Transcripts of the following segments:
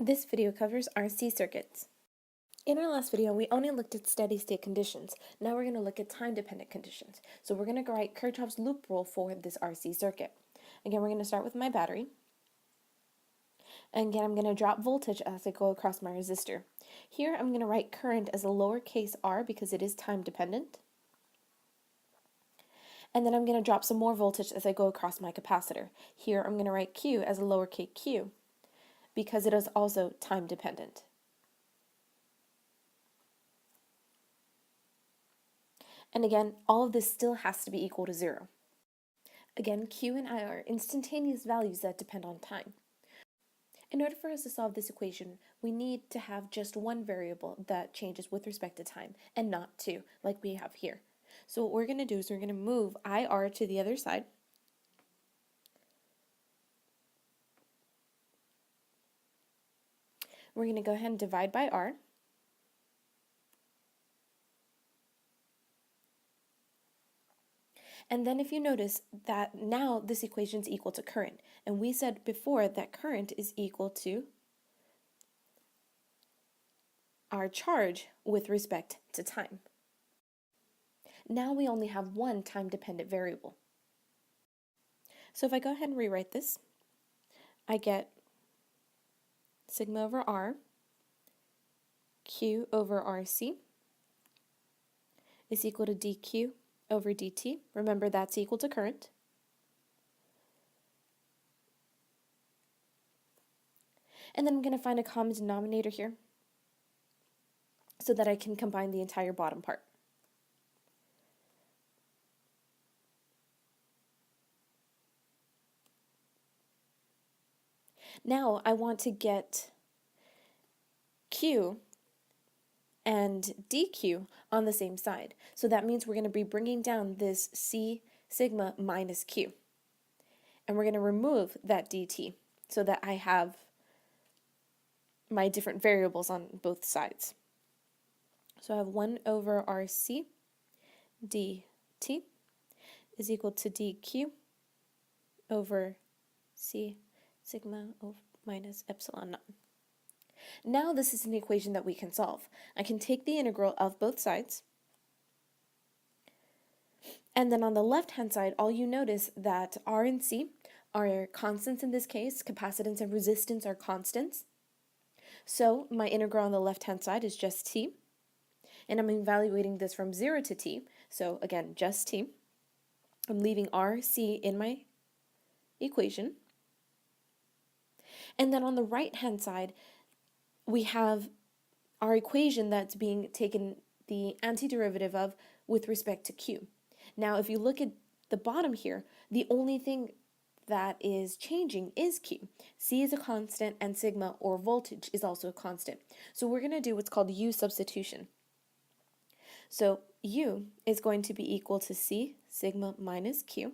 This video covers RC circuits. In our last video, we only looked at steady state conditions. Now we're going to look at time-dependent conditions. So we're going to write Kirchhoff's loop rule for this RC circuit. Again, we're going to start with my battery. And again, I'm going to drop voltage as I go across my resistor. Here, I'm going to write current as a lowercase r because it is time-dependent. And then I'm going to drop some more voltage as I go across my capacitor. Here, I'm going to write Q as a lowercase q because it is also time-dependent. And again, all of this still has to be equal to 0. Again, Q and I are instantaneous values that depend on time. In order for us to solve this equation, we need to have just one variable that changes with respect to time, and not two, like we have here. So what we're going to do is we're going to move IR to the other side. We're going to go ahead and divide by R. And then if you notice that now this equation is equal to current, and we said before that current is equal to our charge with respect to time. Now we only have one time-dependent variable. So if I go ahead and rewrite this, I get sigma over R, Q over RC is equal to dQ over dt. Remember, that's equal to current. And then I'm going to find a common denominator here so that I can combine the entire bottom part. Now I want to get Q and dQ on the same side. So that means we're going to be bringing down this C sigma minus Q. And we're going to remove that dt so that I have my different variables on both sides. So I have 1 over RC dt is equal to dQ over C sigma minus epsilon naught. Now this is an equation that we can solve. I can take the integral of both sides, and then on the left-hand side, all you notice that R and C are constants in this case. Capacitance and resistance are constants. So my integral on the left-hand side is just t, and I'm evaluating this from 0 to t, so again, just t. I'm leaving R, C in my equation. And then on the right-hand side, we have our equation that's being taken the antiderivative of with respect to Q. Now, if you look at the bottom here, the only thing that is changing is Q. C is a constant, and sigma, or voltage, is also a constant. So we're going to do what's called U substitution. So U is going to be equal to C sigma minus Q.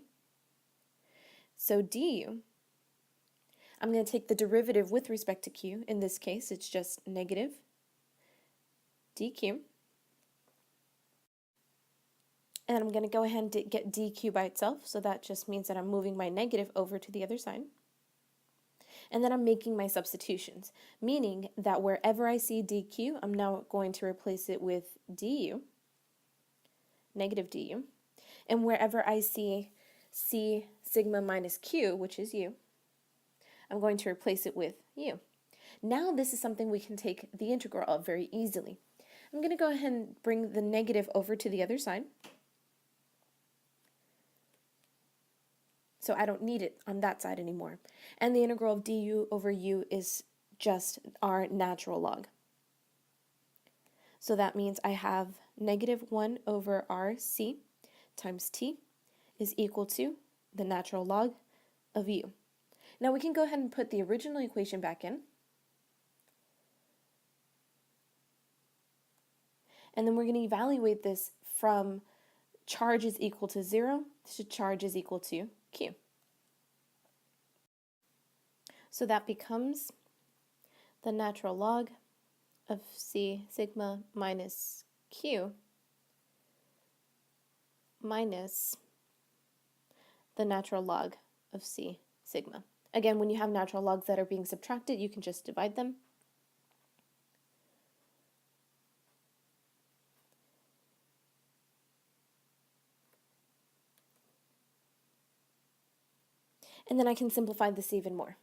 So du, I'm going to take the derivative with respect to Q. In this case, it's just negative dQ. And I'm going to go ahead and get dQ by itself, so that just means that I'm moving my negative over to the other side. And then I'm making my substitutions, meaning that wherever I see dQ, I'm now going to replace it with du, negative du. And wherever I see C sigma minus Q, which is U, I'm going to replace it with U. Now this is something we can take the integral of very easily. I'm going to go ahead and bring the negative over to the other side, so I don't need it on that side anymore. And the integral of du over u is just our natural log. So that means I have negative 1 over RC times t is equal to the natural log of u. Now we can go ahead and put the original equation back in. And then we're going to evaluate this from charge is equal to 0 to charge is equal to Q. So that becomes the natural log of C sigma minus Q minus the natural log of C sigma. Again, when you have natural logs that are being subtracted, you can just divide them. And then I can simplify this even more.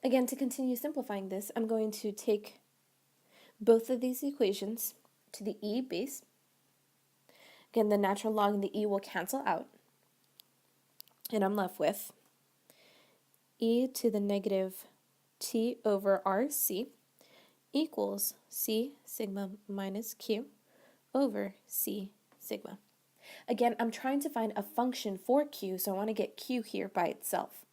Again, to continue simplifying this, I'm going to take both of these equations to the e base. Again, the natural log and the e will cancel out. And I'm left with e to the negative t over rc equals c sigma minus q over c sigma. Again, I'm trying to find a function for q, so I want to get q here by itself.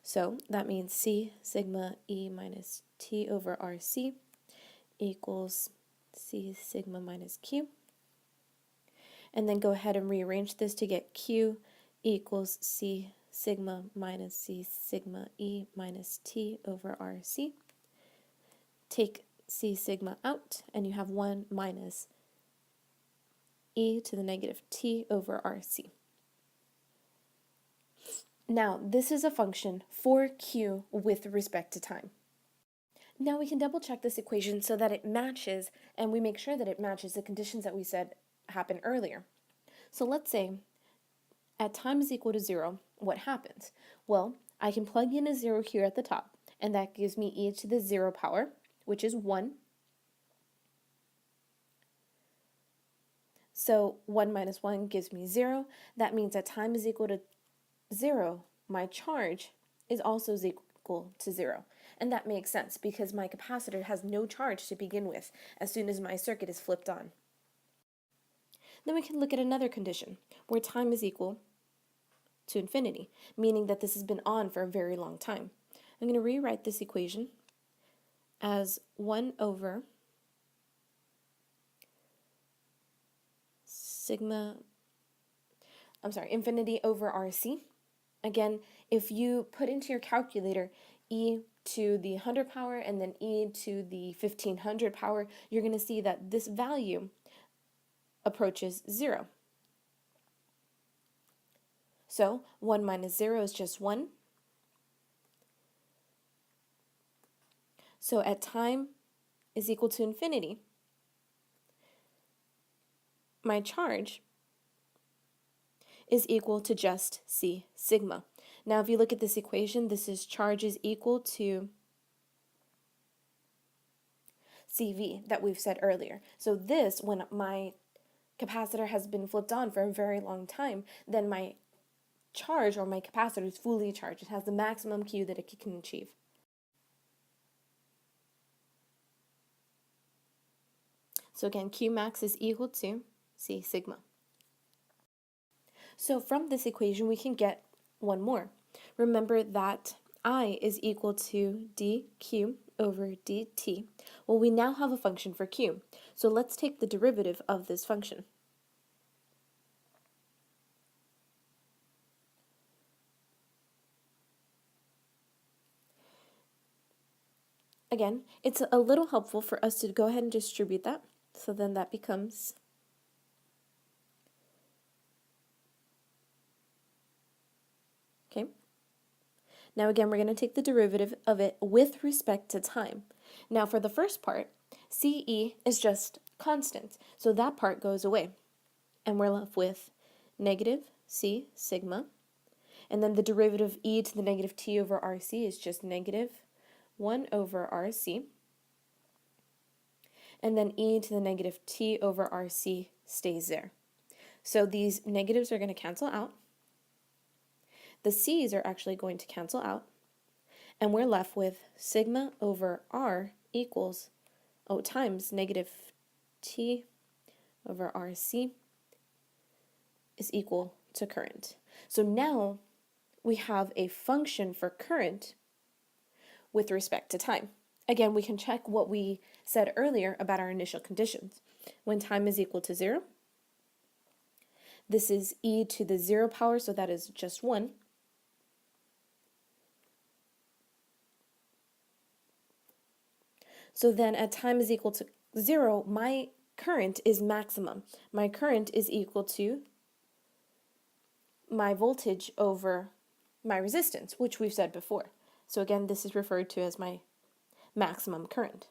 So that means c sigma e minus t over rc equals c sigma minus q. And then go ahead and rearrange this to get q equals c sigma minus c sigma e minus t over rc. Take c sigma out, and you have 1 minus e to the negative t over rc. Now, this is a function for q with respect to time. Now we can double check this equation so that it matches, and we make sure that it matches the conditions that we said happened earlier. So let's say at time is equal to 0, what happens? Well, I can plug in a 0 here at the top, and that gives me e to the 0 power, which is 1. So 1 minus 1 gives me 0. That means at time is equal to 0, my charge is also equal to 0. And that makes sense because my capacitor has no charge to begin with as soon as my circuit is flipped on. Then we can look at another condition where time is equal to infinity, meaning that this has been on for a very long time. I'm going to rewrite this equation as 1 over infinity over RC. Again, if you put into your calculator e to the 100 power and then e to the 1500 power, you're going to see that this value approaches 0. So 1 minus 0 is just 1. So at time is equal to infinity, my charge is equal to just c sigma. Now if you look at this equation, this is charge is equal to CV that we've said earlier. So this, when my capacitor has been flipped on for a very long time, then my charge or my capacitor is fully charged. It has the maximum Q that it can achieve. So again, Q max is equal to C sigma. So from this equation, we can get one more. Remember that I is equal to dq over dt. Well, we now have a function for q. So let's take the derivative of this function. Again, it's a little helpful for us to go ahead and distribute that. So then that becomes okay. Now again, we're going to take the derivative of it with respect to time. Now for the first part, CE is just constant, so that part goes away. And we're left with negative C sigma. And then the derivative e to the negative t over rc is just negative 1 over rc. And then e to the negative t over rc stays there. So these negatives are going to cancel out. The c's are actually going to cancel out. And we're left with sigma over r equals, times negative t over rc is equal to current. So now we have a function for current with respect to time. Again, we can check what we said earlier about our initial conditions. When time is equal to 0, this is e to the 0 power, so that is just 1. So then at time is equal to 0, my current is maximum. My current is equal to my voltage over my resistance, which we've said before. So again, this is referred to as my maximum current.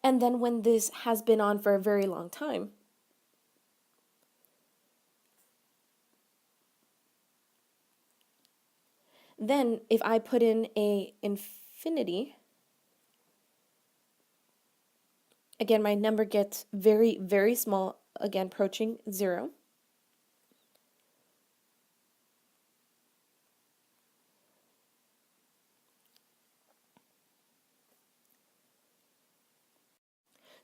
And then when this has been on for a very long time, Then if I put in a infinity, again, my number gets very, very small, again, approaching 0.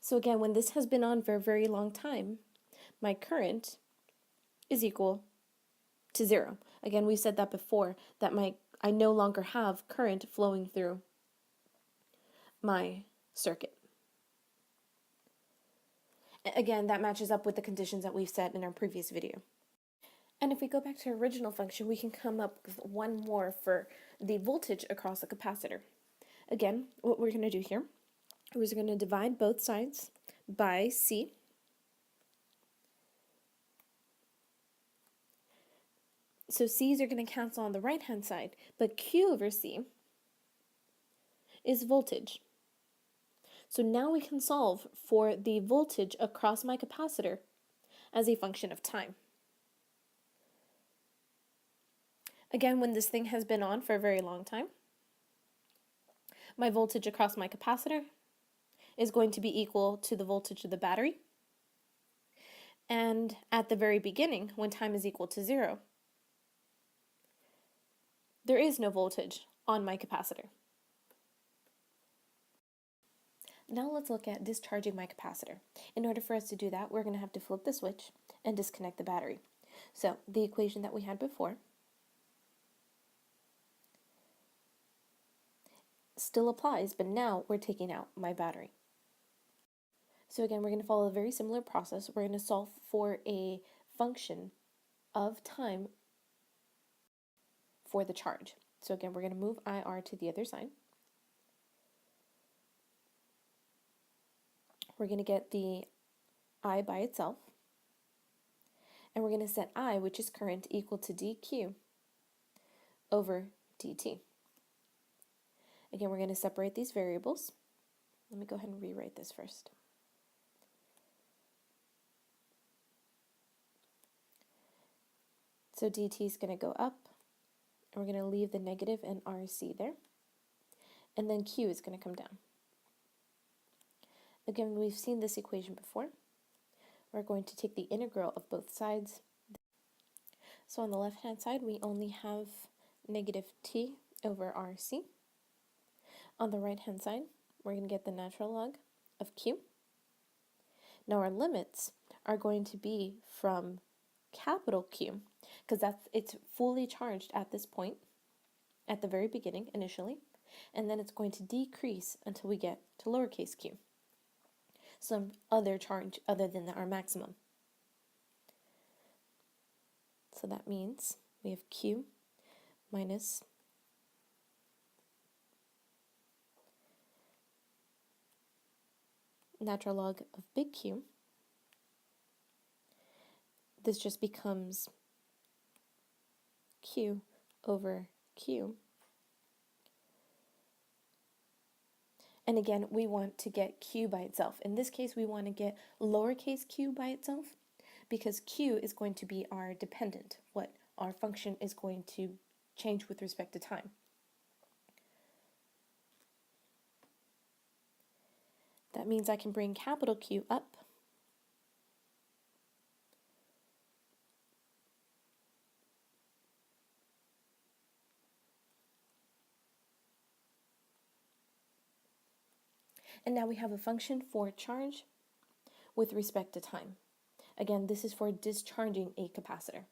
So again, when this has been on for a very long time, my current is equal to 0. Again, we said that before, that I no longer have current flowing through my circuit. Again, that matches up with the conditions that we've set in our previous video. And if we go back to our original function, we can come up with one more for the voltage across a capacitor. Again, what we're going to do here is we're going to divide both sides by C. So C's are going to cancel on the right-hand side, but Q over C is voltage. So now we can solve for the voltage across my capacitor as a function of time. Again, when this thing has been on for a very long time, my voltage across my capacitor is going to be equal to the voltage of the battery. And at the very beginning, when time is equal to 0, there is no voltage on my capacitor. Now let's look at discharging my capacitor. In order for us to do that, we're going to have to flip the switch and disconnect the battery. So the equation that we had before still applies, but now we're taking out my battery. So again, we're going to follow a very similar process. We're going to solve for a function of time for the charge. So again, we're going to move IR to the other side. We're going to get the I by itself. And we're going to set I, which is current, equal to dQ over dt. Again, we're going to separate these variables. Let me go ahead and rewrite this first. So dt is going to go up, and we're going to leave the negative and RC there. And then Q is going to come down. Again, we've seen this equation before. We're going to take the integral of both sides. So on the left-hand side, we only have negative t over RC. On the right-hand side, we're going to get the natural log of Q. Now our limits are going to be from capital Q, because it's fully charged at this point, at the very beginning, initially, and then it's going to decrease until we get to lowercase q, some other charge other than our maximum. So that means we have Q minus natural log of big Q. This just becomes Q over Q. And again, we want to get Q by itself. In this case, we want to get lowercase q by itself because Q is going to be our dependent, what our function is going to change with respect to time. That means I can bring capital Q up. And now we have a function for charge with respect to time. Again, this is for discharging a capacitor.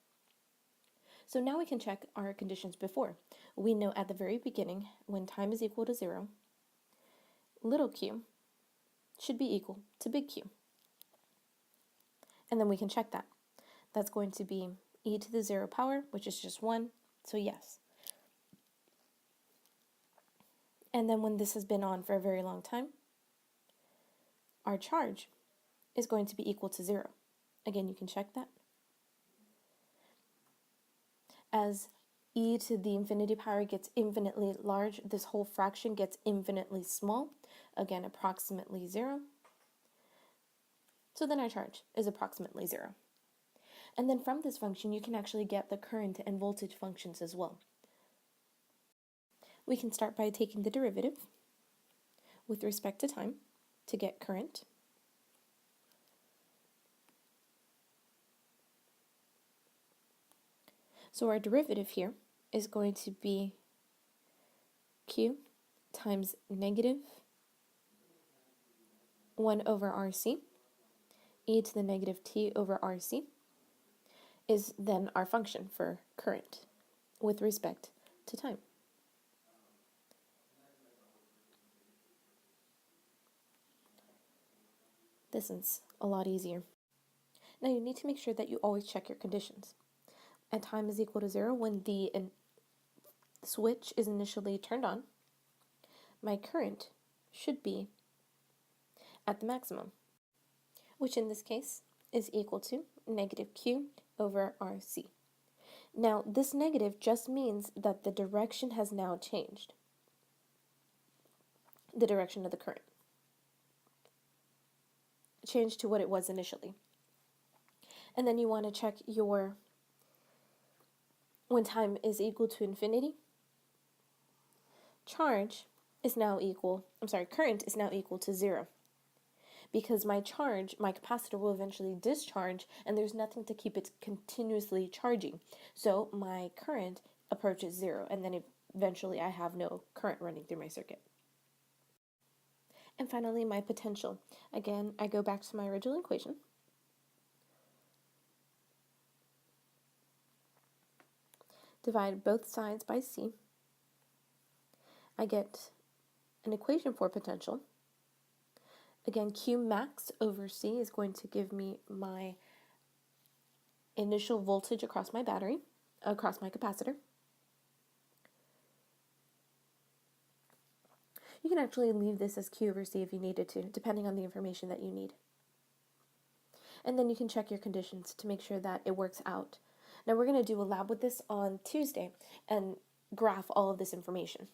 So now we can check our conditions before. We know at the very beginning, when time is equal to 0, little q should be equal to big Q. And then we can check that. That's going to be e to the 0 power, which is just 1, so yes. And then when this has been on for a very long time, our charge is going to be equal to 0. Again, you can check that. As e to the infinity power gets infinitely large, this whole fraction gets infinitely small. Again, approximately 0. So then our charge is approximately 0. And then from this function, you can actually get the current and voltage functions as well. We can start by taking the derivative with respect to time to get current. So our derivative here is going to be Q times negative 1 over RC, e to the negative t over RC, is then our function for current with respect to time. This is a lot easier. Now you need to make sure that you always check your conditions. At time is equal to 0 when the switch is initially turned on, my current should be at the maximum, which in this case is equal to negative Q over RC. Now this negative just means that the direction has now changed, the direction of the current changed to what it was initially. And then you want to check your, when time is equal to infinity, current is now equal to 0. Because my capacitor will eventually discharge, and there's nothing to keep it continuously charging. So my current approaches 0, and then eventually I have no current running through my circuit. And finally, my potential. Again, I go back to my original equation. Divide both sides by C. I get an equation for potential. Again, Q max over C is going to give me my initial voltage across my battery, across my capacitor. You can actually leave this as Q over C if you needed to, depending on the information that you need. And then you can check your conditions to make sure that it works out. Now we're going to do a lab with this on Tuesday and graph all of this information.